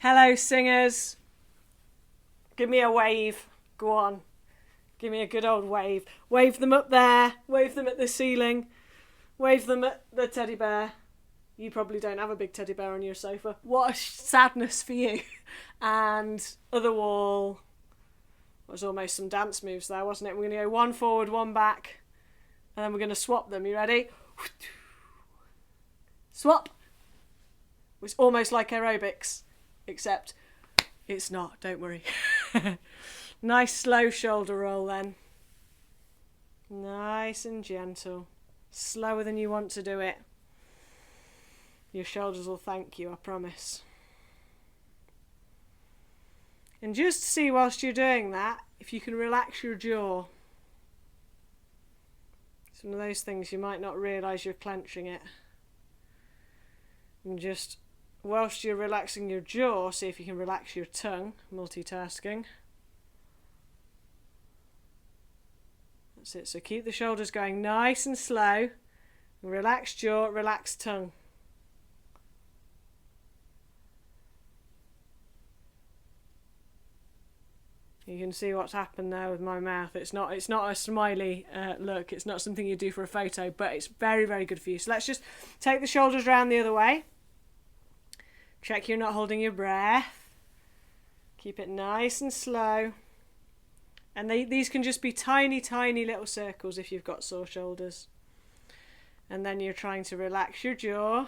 Hello, singers. Give me a wave. Go on. Give me a good old wave. Wave them up there. Wave them at the ceiling. Wave them at the teddy bear. You probably don't have a big teddy bear on your sofa. What a sadness for you. And other wall. Was almost some dance moves there, wasn't it? We're going to go one forward, one back. And then we're going to swap them. You ready? Swap. It's almost like aerobics. Except it's not, don't worry. Nice slow shoulder roll then. Nice and gentle. Slower than you want to do it. Your shoulders will thank you, I promise. And just see whilst you're doing that, if you can relax your jaw. It's one of those things you might not realise you're clenching it. And just, whilst you're relaxing your jaw, see if you can relax your tongue, multitasking. That's it, so keep the shoulders going nice and slow. Relaxed jaw, relaxed tongue. You can see what's happened there with my mouth. It's not a smiley look. It's not something you do for a photo, but it's very, very good for you. So let's just take the shoulders round the other way. Check you're not holding your breath. Keep it nice and slow. And these can just be tiny, tiny little circles if you've got sore shoulders. And then you're trying to relax your jaw.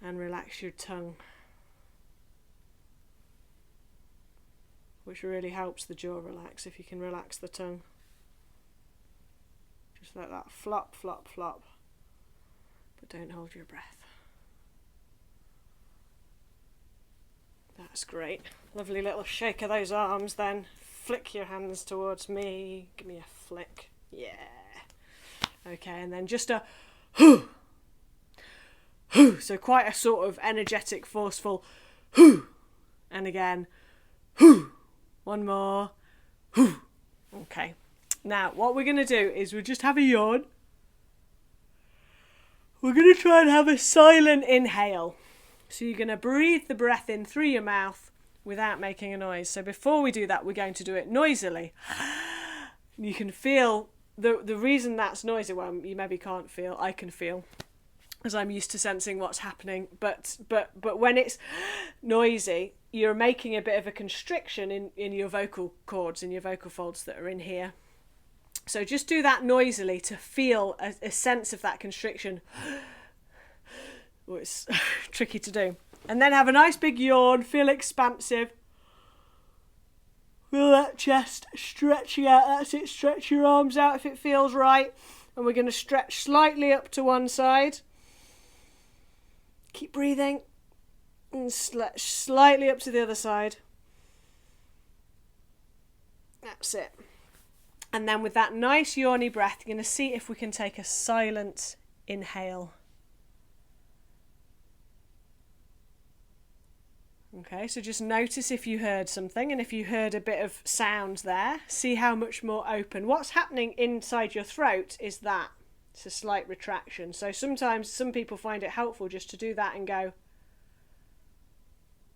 And relax your tongue. Which really helps the jaw relax if you can relax the tongue. Just let that flop, flop, flop. But don't hold your breath. That's great. Lovely little shake of those arms then. Flick your hands towards me. Give me a flick. Yeah. Okay, and then just a hoo. Hoo. So quite a sort of energetic, forceful hoo. And again, hoo. One more. Whew. Okay. Now, what we're going to do is we'll just have a yawn. We're going to try and have a silent inhale. So you're going to breathe the breath in through your mouth without making a noise. So before we do that, we're going to do it noisily. You can feel, the reason that's noisy, well, you maybe can't feel, I can feel, as I'm used to sensing what's happening. But when it's noisy, you're making a bit of a constriction in your vocal cords, in your vocal folds that are in here. So just do that noisily to feel a sense of that constriction. Oh, it's tricky to do. And then have a nice big yawn, feel expansive. Feel that chest stretching out, that's it, stretch your arms out if it feels right. And we're going to stretch slightly up to one side. Keep breathing. And slightly up to the other side. That's it. And then with that nice yawny breath, you're going to see if we can take a silent inhale. Okay, so just notice if you heard something, and if you heard a bit of sound there, see how much more open. What's happening inside your throat is that. It's a slight retraction. So sometimes some people find it helpful just to do that and go,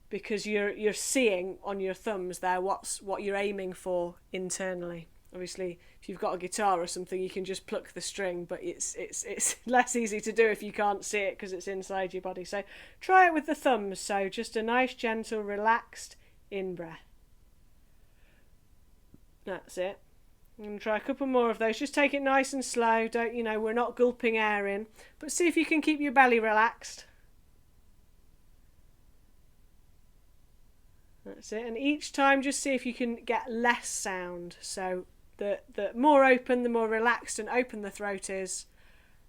because you're seeing on your thumbs there what you're aiming for internally. Obviously, if you've got a guitar or something, you can just pluck the string, but it's less easy to do if you can't see it because it's inside your body. So try it with the thumbs. So just a nice, gentle, relaxed in-breath. That's it. I'm going to try a couple more of those. Just take it nice and slow. We're not gulping air in, but see if you can keep your belly relaxed. That's it. And each time just see if you can get less sound. So the more open, the more relaxed and open the throat is,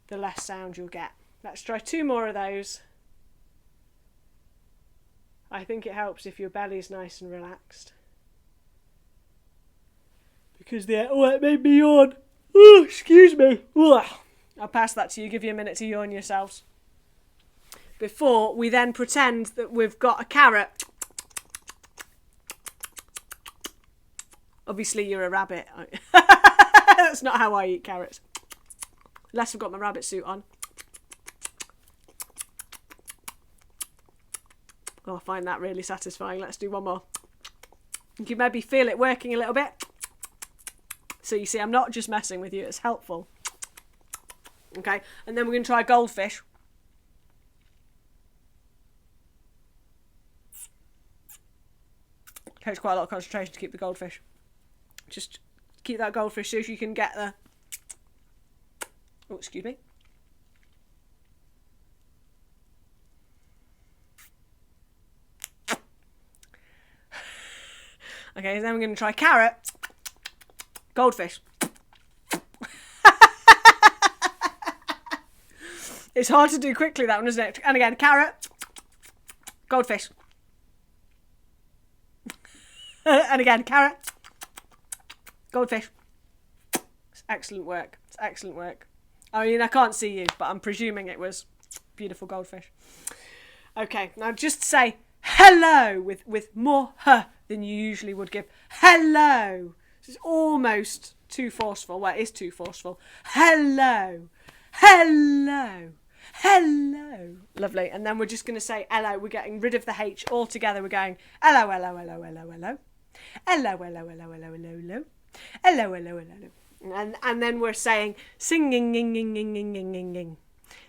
the less sound you'll get. Let's try 2 more of those. I think it helps if your belly's nice and relaxed. Because it made me yawn. Oh, excuse me. Ugh. I'll pass that to you. Give you a minute to yawn yourselves. Before we then pretend that we've got a carrot. Obviously, you're a rabbit. That's not how I eat carrots. Unless I've got my rabbit suit on. Oh, I find that really satisfying. Let's do one more. You can maybe feel it working a little bit. So you see, I'm not just messing with you, it's helpful. Okay, and then we're going to try goldfish. It takes quite a lot of concentration to keep the goldfish. Just keep that goldfish so you can get the... Oh, excuse me. Okay, then we're going to try carrot, goldfish. It's hard to do quickly, that one, isn't it? And again, carrot, goldfish. And again, carrot, goldfish. It's excellent work. It's excellent work. I mean, I can't see you, but I'm presuming it was beautiful goldfish. Okay, now just say hello with more h than you usually would give. Hello. This is almost too forceful. Well, it is too forceful. Hello. Hello. Hello. Lovely. And then we're just going to say hello. We're getting rid of the H altogether. We're going hello, hello, hello, hello, hello. Hello, hello, hello, hello, hello, hello. Hello, hello, hello. And then we're saying singing,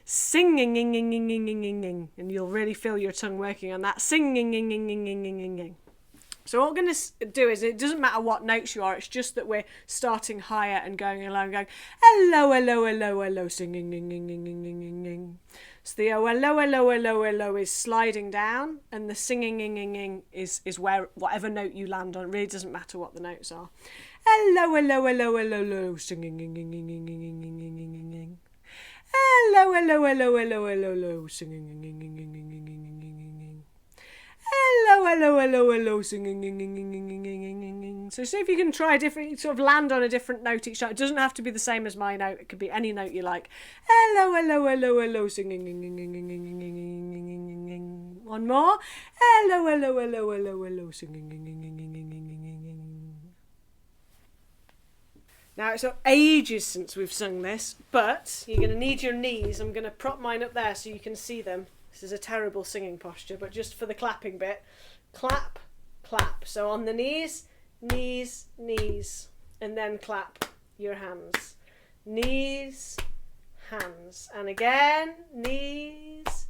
singing, and you'll really feel your tongue working on that singing. So what we're going to do is, it doesn't matter what notes you are, it's just that we're starting higher and going along, going hello, hello, hello, hello, singing. So the hello, hello, hello, hello is sliding down, and the singing is where whatever note you land on. It really doesn't matter what the notes are. Hello, hello, hello, hello, hello, singing. Hello, hello, hello, hello, hello, hello, singing. Hello, hello, hello, hello, singing. So see if you can try a different, sort of land on a different note each time. It doesn't have to be the same as my note. It could be any note you like. Hello, hello, hello, hello, singing. One more. Hello, hello, hello, hello, hello, singing. Now, it's ages since we've sung this, but you're going to need your knees. I'm going to prop mine up there so you can see them. This is a terrible singing posture, but just for the clapping bit, clap, clap. So on the knees, knees, knees, and then clap your hands. Knees, hands, and again, knees,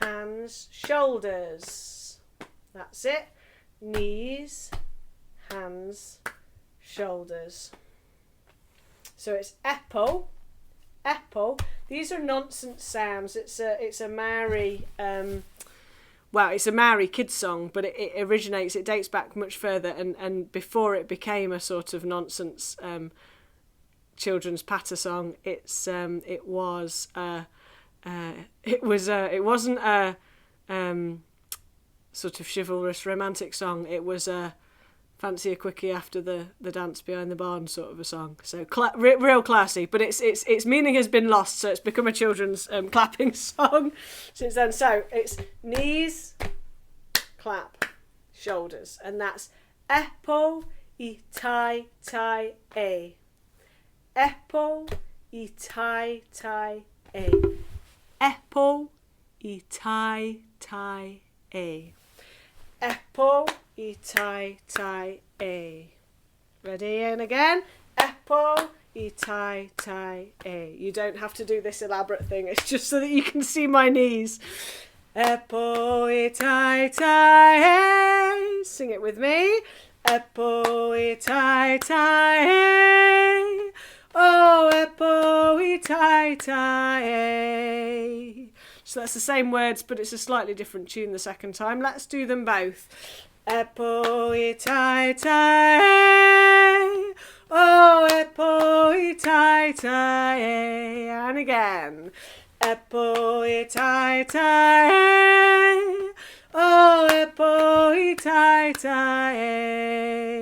hands, shoulders. That's it. Knees, hands, shoulders. So it's epo, epo. These are nonsense sounds. It's a Maori, it's a Maori kids song, but it dates back much further, and before it became a sort of nonsense children's patter song, it wasn't a sort of chivalrous romantic song. It was a fancy a quickie after the dance behind the barn sort of a song. So real classy, but its meaning has been lost, so it's become a children's clapping song since then. So it's knees, clap, shoulders, and that's epo I tai tai e. Epo I tai tai e. Epo I tai tai e. Epo I tai tai e. Ready? And again. Epo I tai tai e. You don't have to do this elaborate thing. It's just so that you can see my knees. Epo I tai tai e. Sing it with me. Epo I tai tai e. Oh, epo I tai tai e. So that's the same words, but it's a slightly different tune the second time. Let's do them both. Epo I tai tai. Oh, epo I tai tai. And again. Epo I tai tai. Oh, epo I tai tai.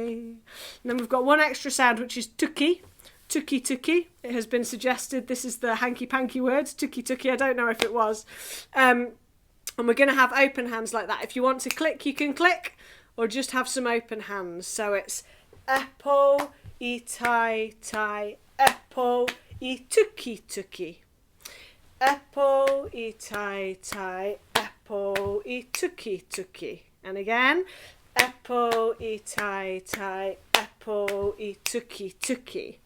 And then we've got one extra sound, which is tuki. Tuki tuki. It has been suggested this is the hanky-panky word. Tuki tuki. I don't know if it was. And we're going to have open hands like that. If you want to click, you can click, or just have some open hands. So it's epo I tai tai. Epo I tuki tuki. Epo I tai tai. epo I tuki tuki. And again, epo I tai tai, epo I tuki tuki.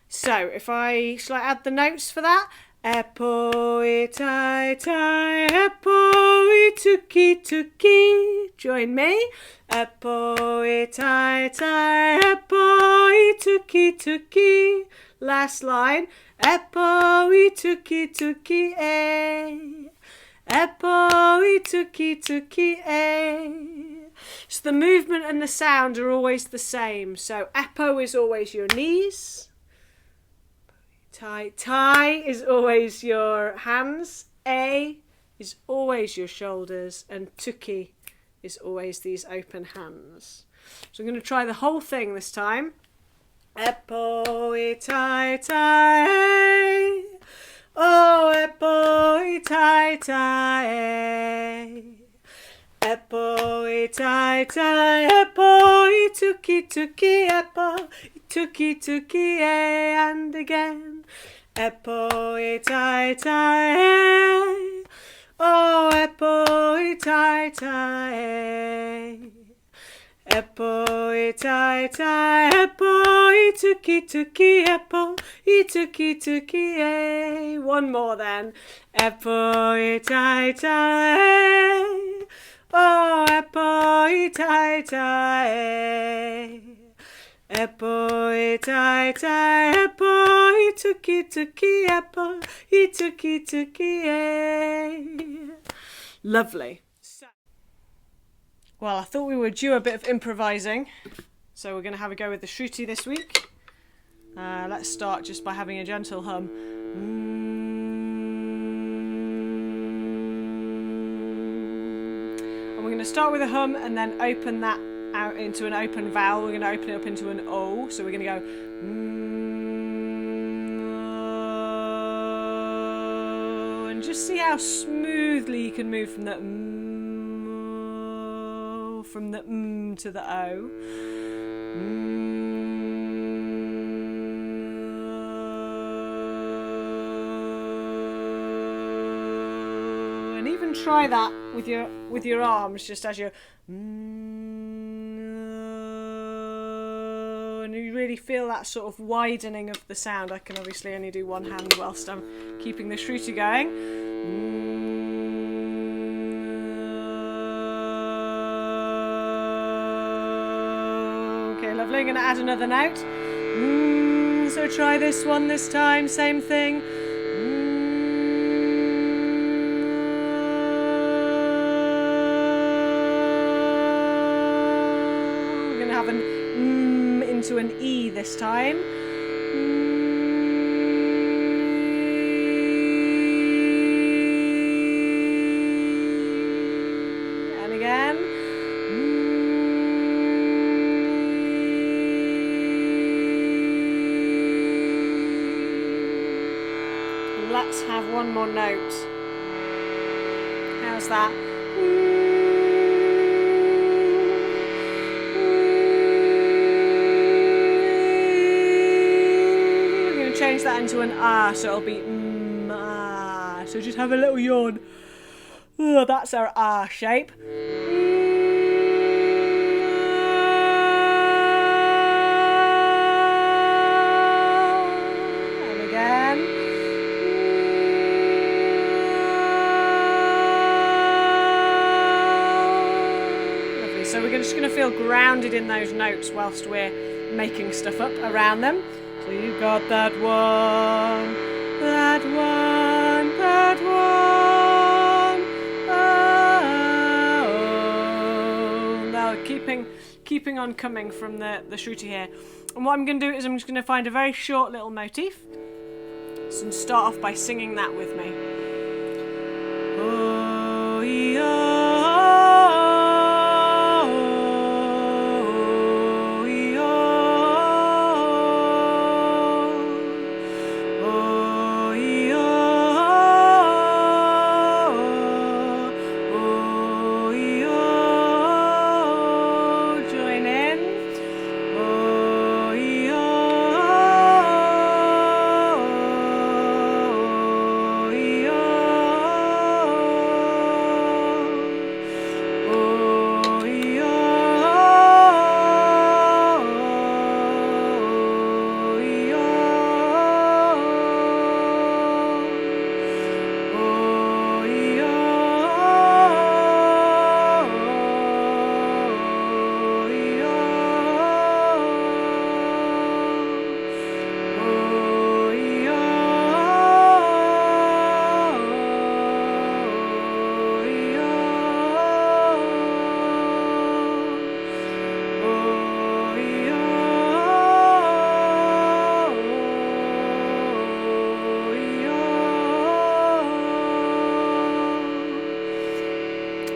So if shall I add the notes for that? Epo I tai tai, epo I tuki tuki. Join me. Epo I tai tai, epo I tuki tuki. Last line. Epo I tuki tuki e. Epo I tuki tuki e. So the movement and the sound are always the same. So epo is always your knees. Tai is always your hands. A is always your shoulders. And tuki is always these open hands. So I'm going to try the whole thing this time. Epo I tai tai. Oh, epo I tai tai. Epo I tai tai. Epo I tuki tuki. Epo I tuki tuki. And again. Epo I tai tai. Oh, epo I tai tai. Epo I tai tai, epo I tuki tuki, epo I tuki tuki. One more then. Epo I tai tai. Oh, epo I tai tai. Epo I tai tai, epo I tuki tuki, epo I tuki tuki. Lovely. Well, I thought we would do a bit of improvising, so we're going to have a go with the shruti this week. Let's start just by having a gentle hum. And we're going to start with a hum and then open that out into an open vowel. We're going to open it up into an O, so we're going to go... And just see how smoothly you can move from the to the O. And even try that with your arms, just as you're and you really feel that sort of widening of the sound. I can obviously only do one hand whilst I'm keeping the shruti going. Lovely, I'm going to add another note. So try this one this time, same thing. We're going to have an into an E this time. And again. Let's have one more note. How's that? We're going to change that into an R, so it'll be ah. So just have a little yawn. Oh, that's our R shape. And again. So we're just going to feel grounded in those notes whilst we're making stuff up around them. So you've got that one, that one, that one. Oh. Now keeping on coming from the shruti here. And what I'm going to do is I'm just going to find a very short little motif. So start off by singing that with me. Oh, yeah. Oh,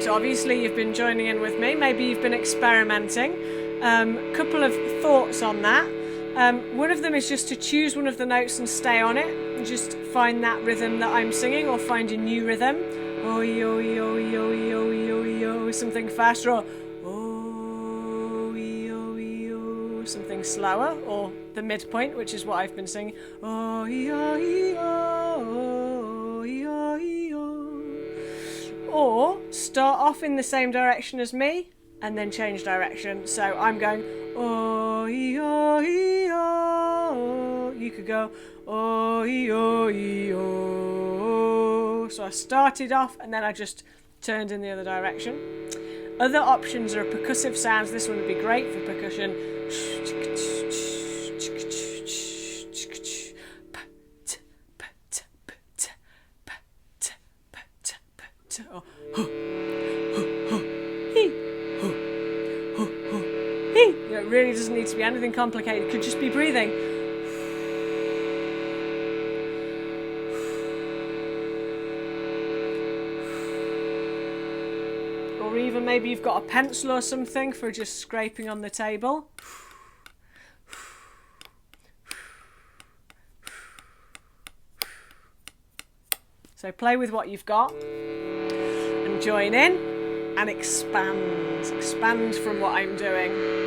So obviously you've been joining in with me. Maybe you've been experimenting. Couple of thoughts on that. One of them is just to choose one of the notes and stay on it. And just find that rhythm that I'm singing, or find a new rhythm. Oh, yo, yo, yo, yo, yo, yo, something faster, or oh, yo, yo, something slower, or the midpoint, which is what I've been singing. Oh, yo, yo, yo, yo. Or start off in the same direction as me and then change direction. So I'm going oh, yo, yo. You could go oh, yo, yo. So I started off and then I just turned in the other direction. Other options are percussive sounds. This one would be great for percussion. It really doesn't need to be anything complicated. It could just be breathing. Or even maybe you've got a pencil or something for just scraping on the table. So play with what you've got and join in and expand. Expand from what I'm doing.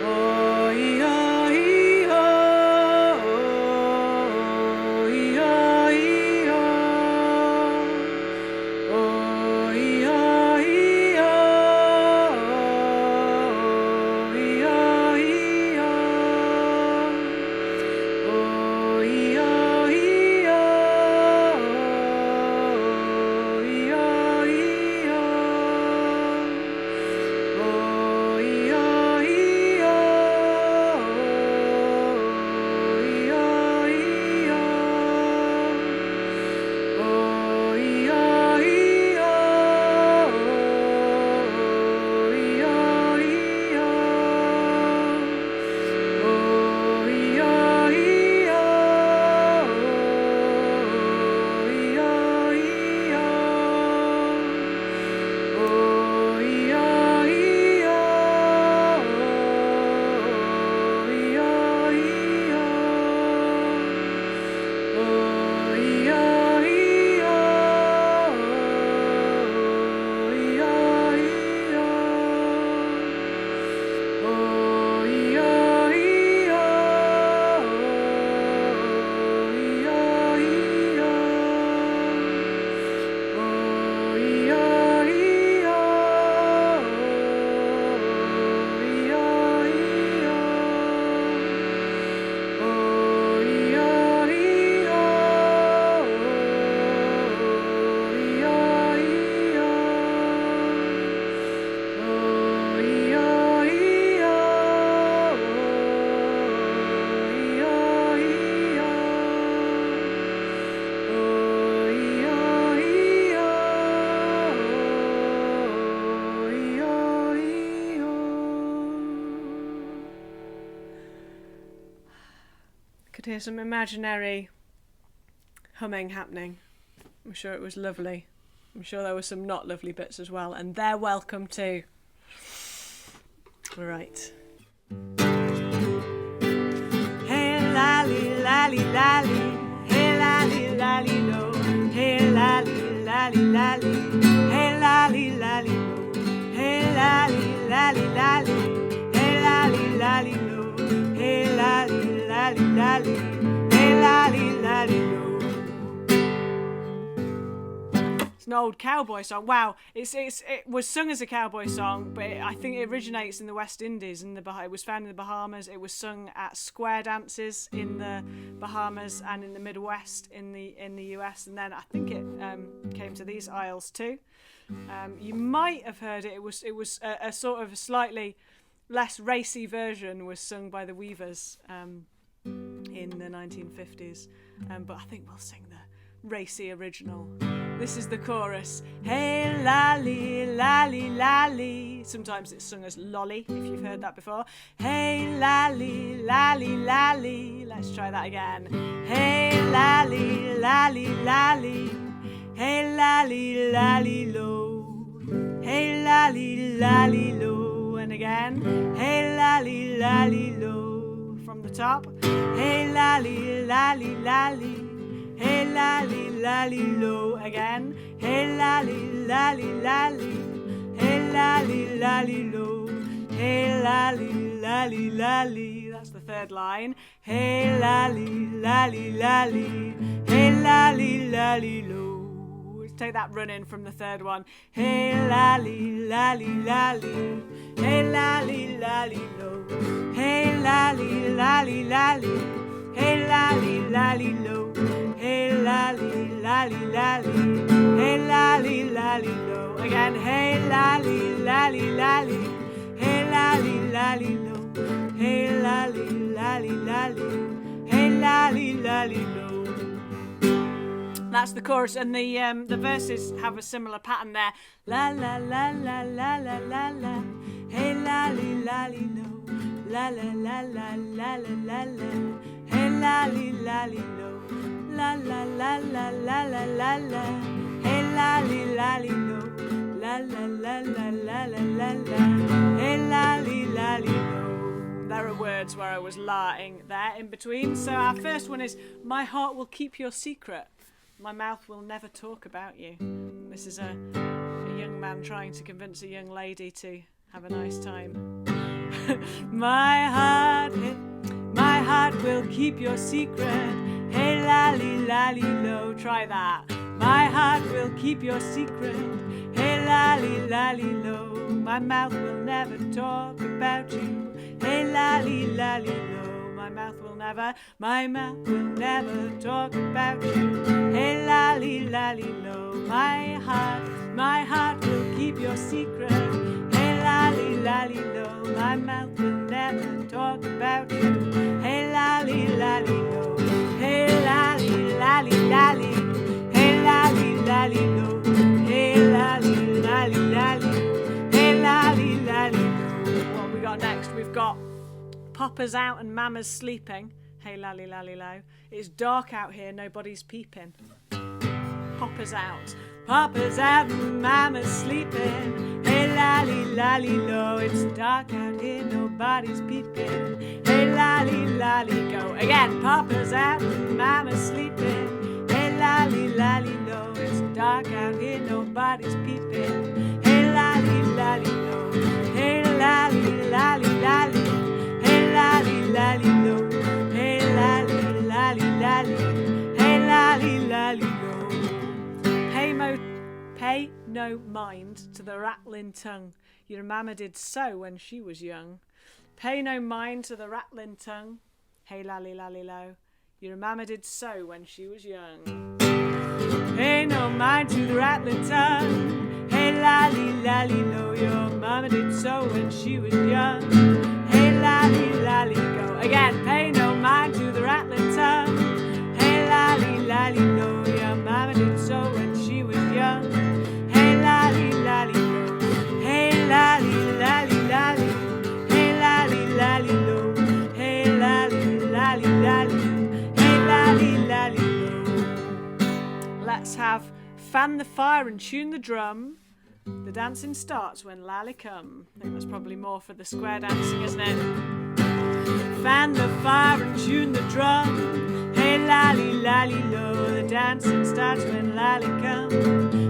Oh, yeah, yeah, oh, yeah, yeah, oh, yeah, yeah, oh, yeah, yeah, oh, yeah, yeah, oh, yeah, Could hear some imaginary humming happening. I'm sure it was lovely. I'm sure there were some not lovely bits as well, and they're welcome too. Right. Hey lally, lally, lally. Hey lally, lally, lo. Hey lally, lally, lally. Hey lally, lally, lo. Hey lally, lally, lally. Hey lally, lally, lo. Hey lally, lally, lally. Hey lally, lally, lo. It's an old cowboy song. Wow, it was sung as a cowboy song, but I think it originates in the West Indies. It was found in the Bahamas. It was sung at square dances in the Bahamas and in the Midwest in the US, and then I think it came to these isles too. You might have heard it. It was a sort of a slightly less racy version was sung by the Weavers in the 1950s, but I think we'll sing the racy original. This is the chorus. Hey lally, lally, lally. Sometimes it's sung as lolly, if you've heard that before. Hey lally, lally, lally. Let's try that again. Hey lally, lally, lally. Hey lally, lally, lo. lally, lally, lo. And again, hey, lally, lally, lo. From the top, hey, lally, lally, lally. Hey, lally, lally, lo. Again, hey, lally, lally, lally. Hey, lally, lally, lo. Hey, lally, lally, lally. That's the third line. Hey, lally, lally, lally. Hey, lally, lally, lo. Take that run in from the third one. Hey, lally, lally, lally. Hey, lally, lally, lo. Hey, lally, lally, lally. Hey, lally, lally, lo. Hey, lally, lally, lally. Hey, lally, lally, lo. Again, hey, lally, lally, lally. Hey, lally, lally, lo. Hey, lally, lally, lally. Hey, lally, lally, lo. That's the chorus, and the verses have a similar pattern there. La la la la la la la la. Hey, lally, lally, lo. La la la la la la la la. Hey, lally, lally, lo. La la la la la la la la. Hey, lally, lally, lo. La la la la la la la la. Hey, lally, lally, lo. There are words where I was la-ing there in between. So our first one is, my heart will keep your secret. My mouth will never talk about you. This is a young man trying to convince a young lady to have a nice time. My heart will keep your secret. Hey, lally, lally, lo. Try that. My heart will keep your secret. Hey, lally, lally, lo. My mouth will never talk about you. Hey, lally, lally, lo. My mouth will never talk about you. Hey, lally, lally, lo. My heart will keep your secret. Hey, lally, lally, lo. My mouth will never talk about you. Hey, lally, lally, lo. Hey, lally, lally, lally. Hey, lally, lally, lo. Hey, lally, lally, lally. Hey, lally, lally, lo. What have we got next? We've got Papa's out and Mama's sleeping. Hey, lally, lally, lo. It's dark out here, nobody's peeping. Papa's out. Papa's out and Mama's sleeping. Hey, lally, lally, lo. It's dark out here, nobody's peeping. Hey, lally, lally, go. Again, Papa's out and Mama's sleeping. Hey, lally, lally, lo. It's dark out here, nobody's peeping. Hey, lally, lally, lo. Hey, lally, lally, lally. Hey, lally, lally, lo. Hey, lally, lally, lally. Hey, lally, lally, lo. Pay no mind to the rattling tongue. Your mama did so when she was young. Pay no mind to the rattling tongue. Hey, lally, lally, lo. Your mama did so when she was young. Pay no mind to the rattling tongue. Hey, lally, lally, lo. Your mama did so when she was young. Hey, lally, lally, go. Again, pay no mind to the rattling tongue. Hey, lally, lally, lo. Your mama did so when she was young. Hey, lally, lally, lo. Hey, lally, lally, lally. Hey, lally, lally, lo. Hey, lally, lally, lally. Hey, lally, lally, lo. Let's have fan the fire and tune the drum. The dancing starts when Lally come. I think that's probably more for the square dancing, isn't it? Fan the fire and tune the drum. Hey, lally, lally, lo. The dancing starts when Lally come.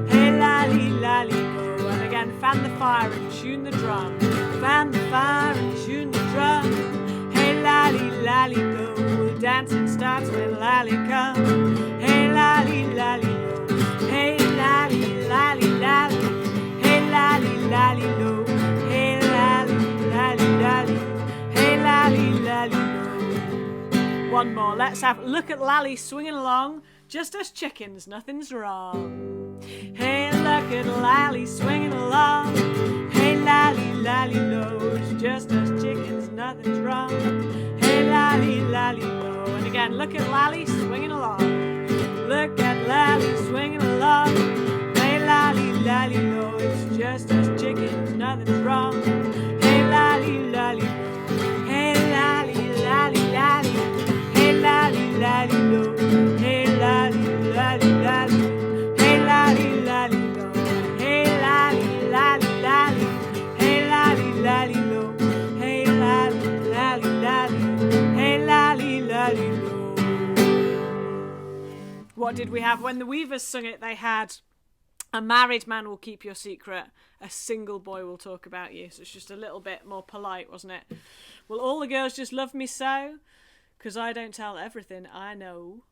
Hey, lally, lally, go. And again, fan the fire and tune the drum. Fan the fire and tune the drum. Hey, lally, lally, go. The dancing starts when Lally come. Hey, lally, lally, lo. Hey, lally, lally, lally. Hey, lally, lally, lo. Hey, lally, lally, lally. Hey, lally, lally, lo. One more. Let's have look at Lally swinging along. Just as chickens, nothing's wrong. Hey, look at Lally swinging along. Hey, lally, lally, lo. It's just as chickens, nothing's wrong. Hey, lally, lally, lo. And again, look at Lally swinging along. Look at Lally swinging along. Hey, lally, lally, lo. It's just as chickens, nothing's wrong. Hey, lally, lally, lo. Hey, lally, lally, lally. Hey, lally, lally, lo. Hey, lally, lally, lally. Hey, lally, lally, lo. Hey, lally, lally, lally. what did we have? When the Weavers sung it, they had a married man will keep your secret, a single boy will talk about you. So it's just a little bit more polite, wasn't it? Will all the girls just love me so? 'Cause I don't tell everything I know.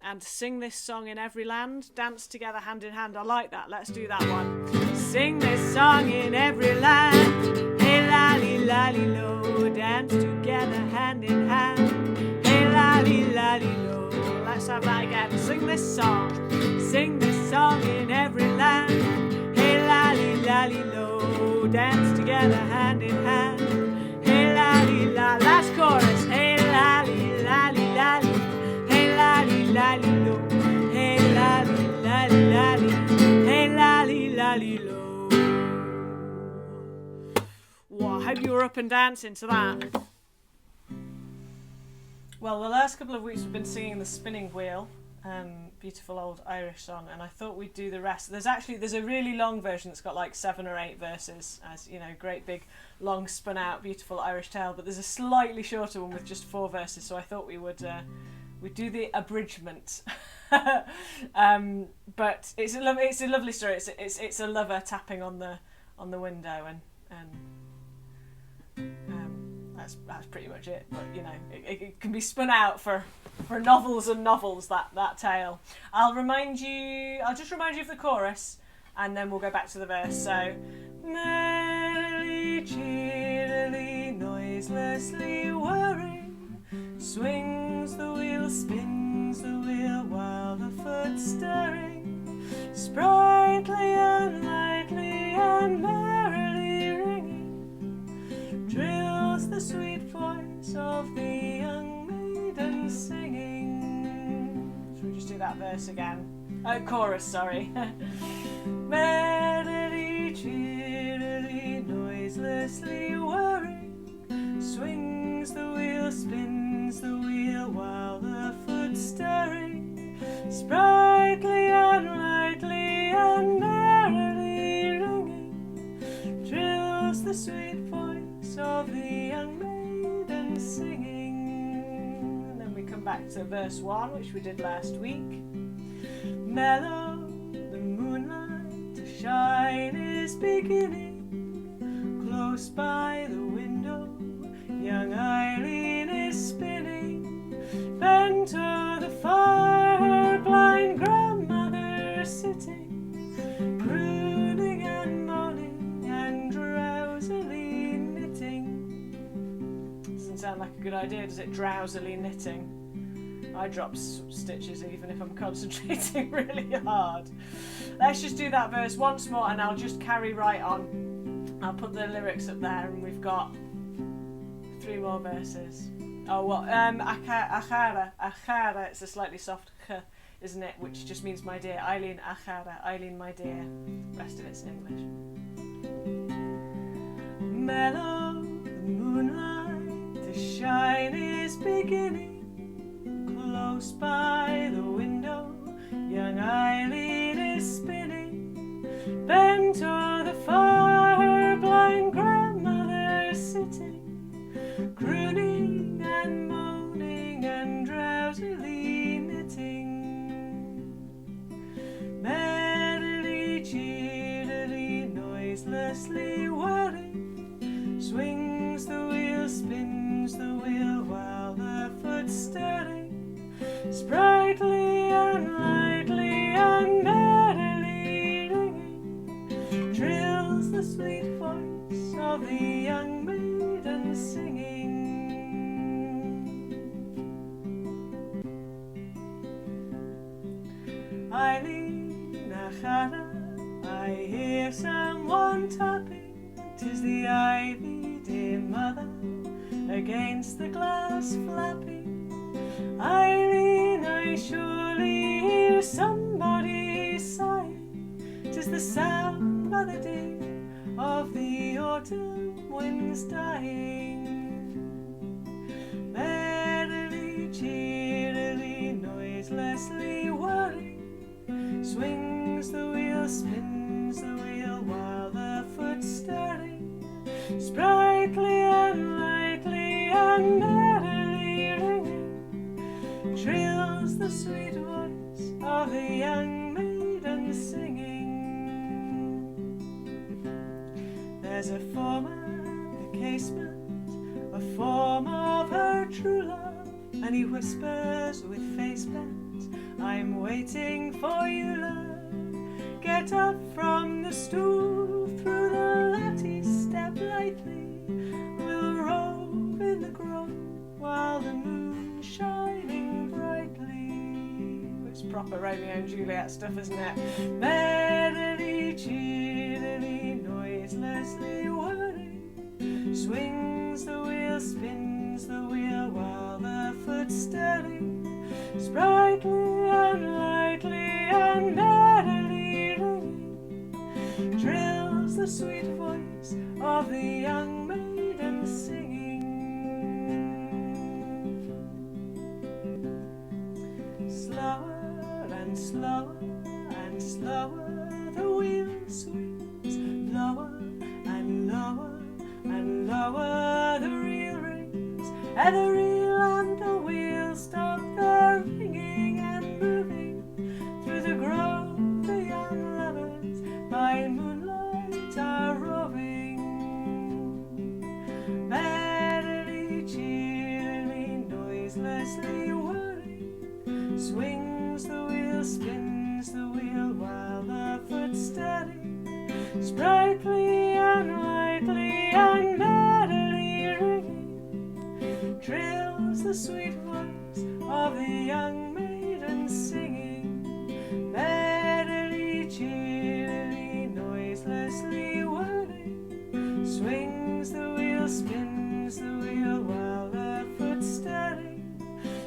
And sing this song in every land, dance together hand in hand. I like that. Let's do that one. Sing this song in every land. Hey lally lally lo, dance together hand in hand. Hey lally lally lo. Let's have that again. Sing this song in every land. Hey lally lally lo, dance together hand in hand. Hey lally la. Last chorus. Hey lally lally lally. Hey lally lally lo. Hey lally lally lally. Hey lally lally lo. Well, I hope you were up and dancing to that. Well, the last couple of weeks we've been singing the Spinning Wheel, beautiful old Irish song, and I thought we'd do the rest. There's a really long version that's got like 7 or 8 verses, as you know, great big long spun out beautiful Irish tale, but there's a slightly shorter one with just 4 verses, so I thought we'd do the abridgment. But it's a lovely story. It's a lover tapping on the window, and that's pretty much it. But you know, it can be spun out for novels and novels, that tale. I'll just remind you of the chorus, and then we'll go back to the verse. So, merrily, cheerily, noiselessly whirring, swings the wheel, spins the wheel, while the foot stirring, sprightly and lightly and merrily ringing, trills the sweet voice of the young maiden singing. Should we just do that verse again? Chorus, sorry. Merrily, cheerily, noiselessly whirring, swings the wheel, spins the wheel, while the foot stirring, sprightly and lightly and merrily ringing, trills the sweet voice of the young maiden singing. And then we come back to verse 1, which we did last week. Mellow, the moonlight to shine is beginning, close by the window young Eileen is spinning, bent o'er the fire, her blind grandmother sitting, crooning and moaning and drowsily knitting. Doesn't sound like a good idea, does it? Drowsily knitting. I drop stitches even if I'm concentrating really hard. Let's just do that verse once more, and I'll just carry right on. I'll put the lyrics up there, and we've got 3 more verses. Oh, well, achara, it's a slightly soft ch, isn't it? Which just means my dear. Eileen achara, Eileen my dear. Rest of it's in English. Mellow, the moonlight to shine is beginning, close by the window young Eileen is spinning, bent o'er the fire, her blind grandmother sitting, crooning and moaning and drowsily knitting. Merrily, cheerily, noiselessly whirring, swings the wheel, spins the wheel, while the foot stirring, sprightly and lightly and merrily ringing, trills the sweet voice of the young maiden singing. Eileen achara, I hear someone tapping, 'tis the ivy, dear mother, against the glass flapping. Eileen, I surely hear somebody sighing, 'tis the sound by the day of the autumn winds dying. Merrily, cheerily, noiselessly whirring, swings the wheel, spins the wheel, while the foot stirring, sprightly and lightly and merrily ringing, trills the sweet voice of the young maiden singing. There's a form at the casement, a form of her true love, and he whispers with face bent, I'm waiting for you, love. Get up from the stool, through the lattice step lightly. We'll rove in the grove while the moon's shining brightly. It's proper Romeo and Juliet stuff, isn't it? Merrily, cheerily, noiselessly whirring, swings the wheel, spins the wheel while the foot's stirring, sprightly and lightly and merrily ringing, trills the sweet voice of the young maiden singing. Slower and slower and slower the wheel swings, lower and lower and lower the reel rings, and the reel and the wheel stop the ringing and moving through the grove. The young lovers by moonlight are roving. Merrily, cheerily, noiselessly whirring, swings the wheel, spins the wheel while the foot's stirring, sprightly and lightly and merrily ringing, trills the sweet voice of the young maiden singing. Merrily, cheerily, noiselessly whirring, swings the wheel, spins the wheel while the foot's stirring,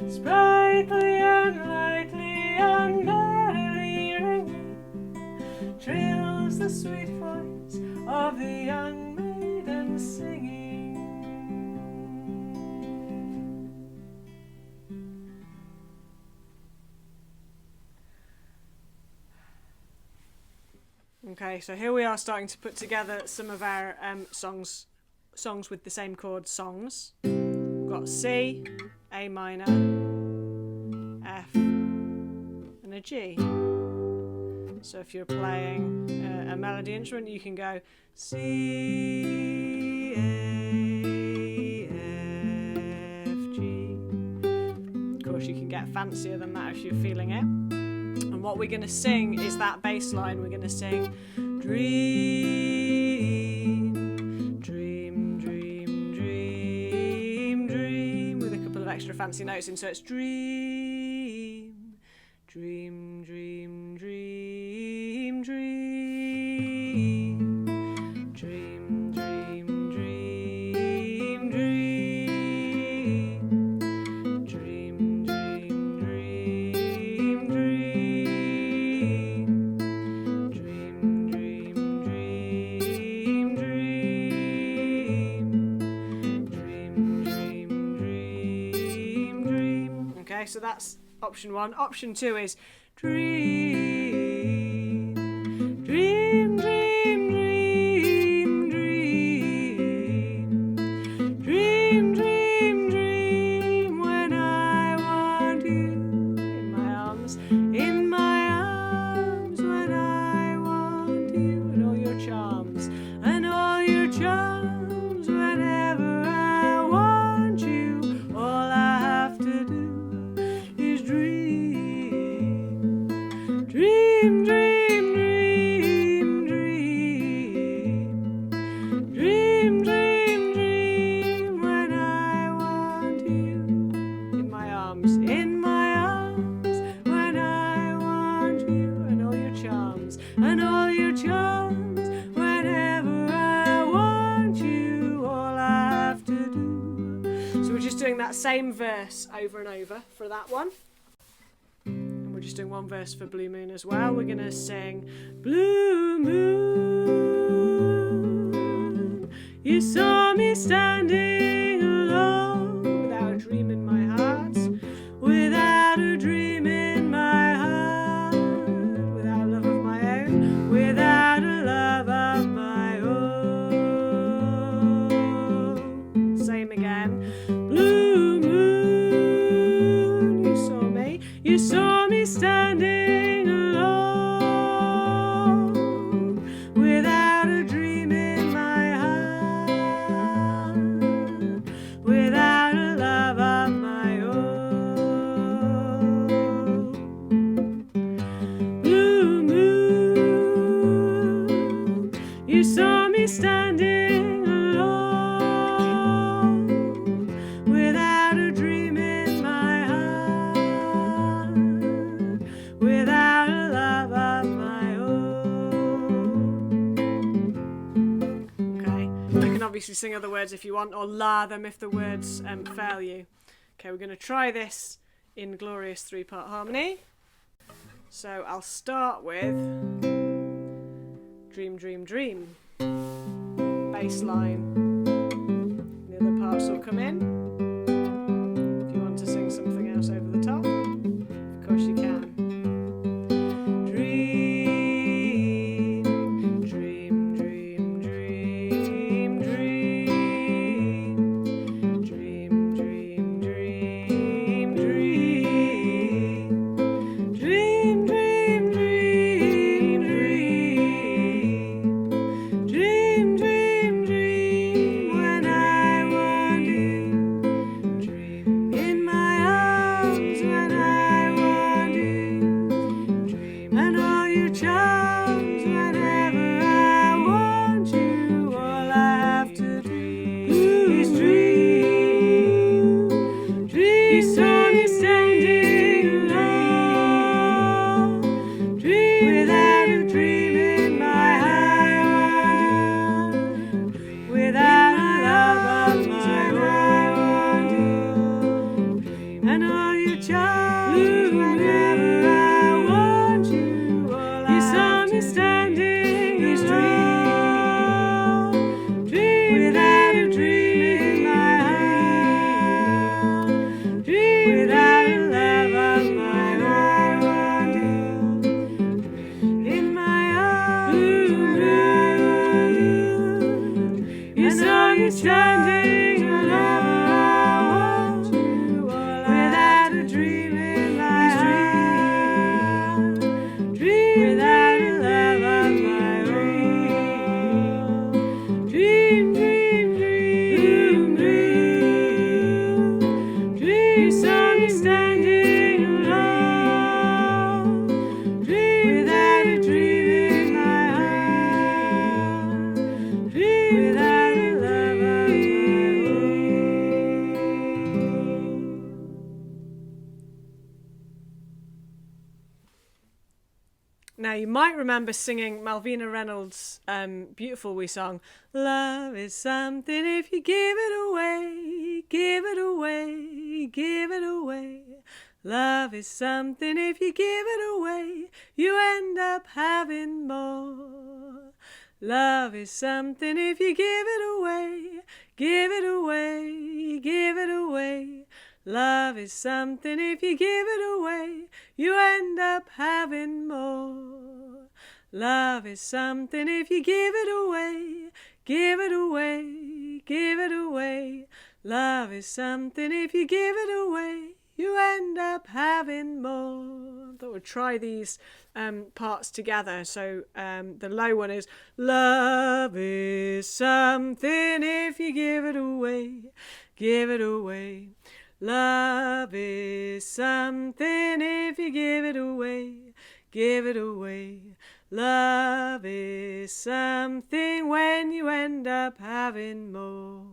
sprightly and lightly and merrily ringing, trills the sweet voice of the young maiden singing. Okay, so here we are starting to put together some of our songs with the same chord songs. We've got C, A minor, F, and a G. So if you're playing a melody instrument, you can go C, A, F, G. Of course, you can get fancier than that if you're feeling it. And what we're going to sing is that bass line. We're going to sing dream, dream, dream, dream, dream, with a couple of extra fancy notes in. So it's dream, dream, dream, dream, dream, dream, dream, dream, dream, dream, dream, dream, dream, dream, dream, dream, dream, dream, dream, dream. Okay, so that's option one. Option two is dream, dream, dream, dream, dream, dream, dream, dream, when I want you in my arms, when I want you, and all your charms, whenever I want you, all I have to do is dream, dream, dream, dream, dream, dream, dream, dream, when I want you in my arms, when I want you, and all your charms, whenever I want you, all I have to do. So we're just doing that same verse over and over for that one. And we're just doing one verse for Blue Moon as well. We're going to sing Blue Moon, you saw me standing alone, without a dream in my heart, without a dream in my heart, without a love of my own, without a love of my own. Same again. Blue moon, you saw me standing only standing alone, without a dream in my heart, without a love of my own. Okay, you can obviously sing other words if you want, or la them if the words fail you. Okay, we're going to try this in glorious 3-part harmony. So I'll start with dream, dream, dream. Bass line. The other parts will come in. If you want to sing something else over the top, of course you can. Dream, dream, dream, dream, dream. Dream, dream, dream, dream. Dream, dream, dream, dream. Dream, dream, dream, when I want you. Dream in my arms when I want you. Dream and all your charms whenever I want you. All I have to dream is dream. Dream, only standing alone. Dream without a dream in my heart. Without a love of my own. And all your charms whenever I want you. All I have to standing is dream. Dream without a dream in my heart. Dream without a love of my own. In my arms when I want you. Your song is standing whenever I want you. Without a dream in my heart. Dream without a love of my own. Dream, dream, dream, dream. Dream, your song is standing alone. Dream without a dream in my heart. Dream without a love of my own. Now you might remember singing Malvina Reynolds' beautiful wee song, "Love is something if you give it away, give it away, give it away. Love is something if you give it away, you end up having more. Love is something if you give it away, give it away, give it away. Love is something if you give it away, you end up having more. Love is something if you give it away, give it away, give it away. Love is something if you give it away, you end up having more." I thought we'd try these parts together. So the low one is, "Love is something if you give it away, give it away. Love is something if you give it away, give it away. Love is something when you end up having more.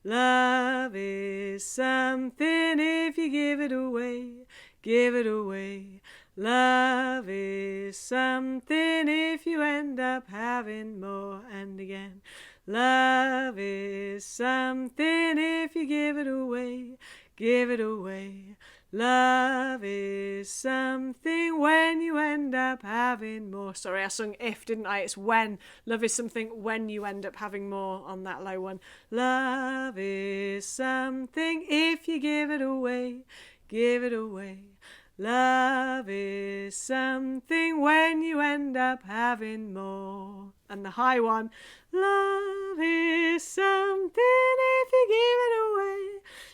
Love is something if you give it away, give it away. Love is something if you end up having more." And again. "Love is something if you give it away, give it away. Love is something when you end up having more." Sorry, I sung if, didn't I? It's when. Love is something when you end up having more on that low one. "Love is something if you give it away, give it away. Love is something when you end up having more." And the high one. "Love is something if you give it away,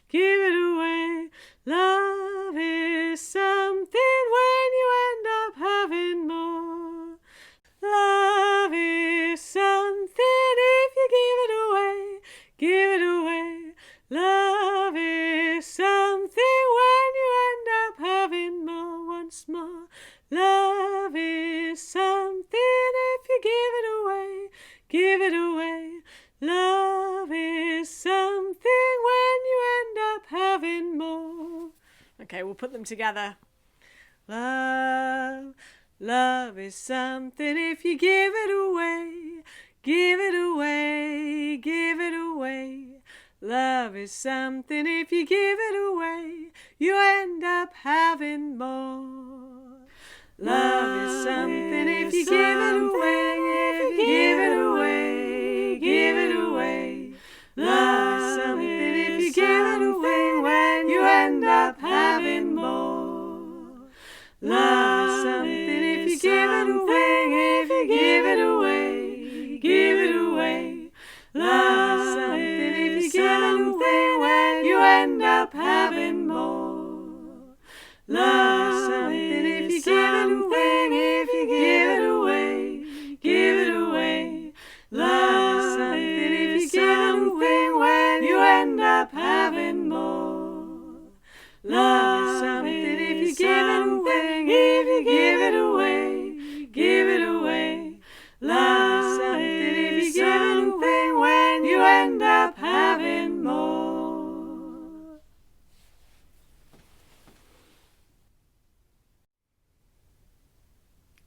give it away. Love is something when you end up having more. Love is something if you give it away, give it away. Love is something when you end up having more." Once more. "Love is something if you give it away, give it away. Love is something when you end up having more. Okay, we'll put them together. Love is something if you give it away. Give it away, give it away. Love is something if you give it away, you end up having more. Love is something if you give it away, if you give it away, give it away. Love is something if you give it away, when you end up having more. Love is something if you give it away, if you give it away, give it away. Love is something if you give it away, when you end up having more. Love is something if you give it away, if you give it away, give it away. Love is something if you give it away, when you end up having more. Love is something if you give it away, if you give it away, give it away. Love is something if you give it away, when you end up having more.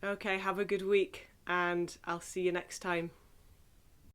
Okay, have a good week, and I'll see you next time.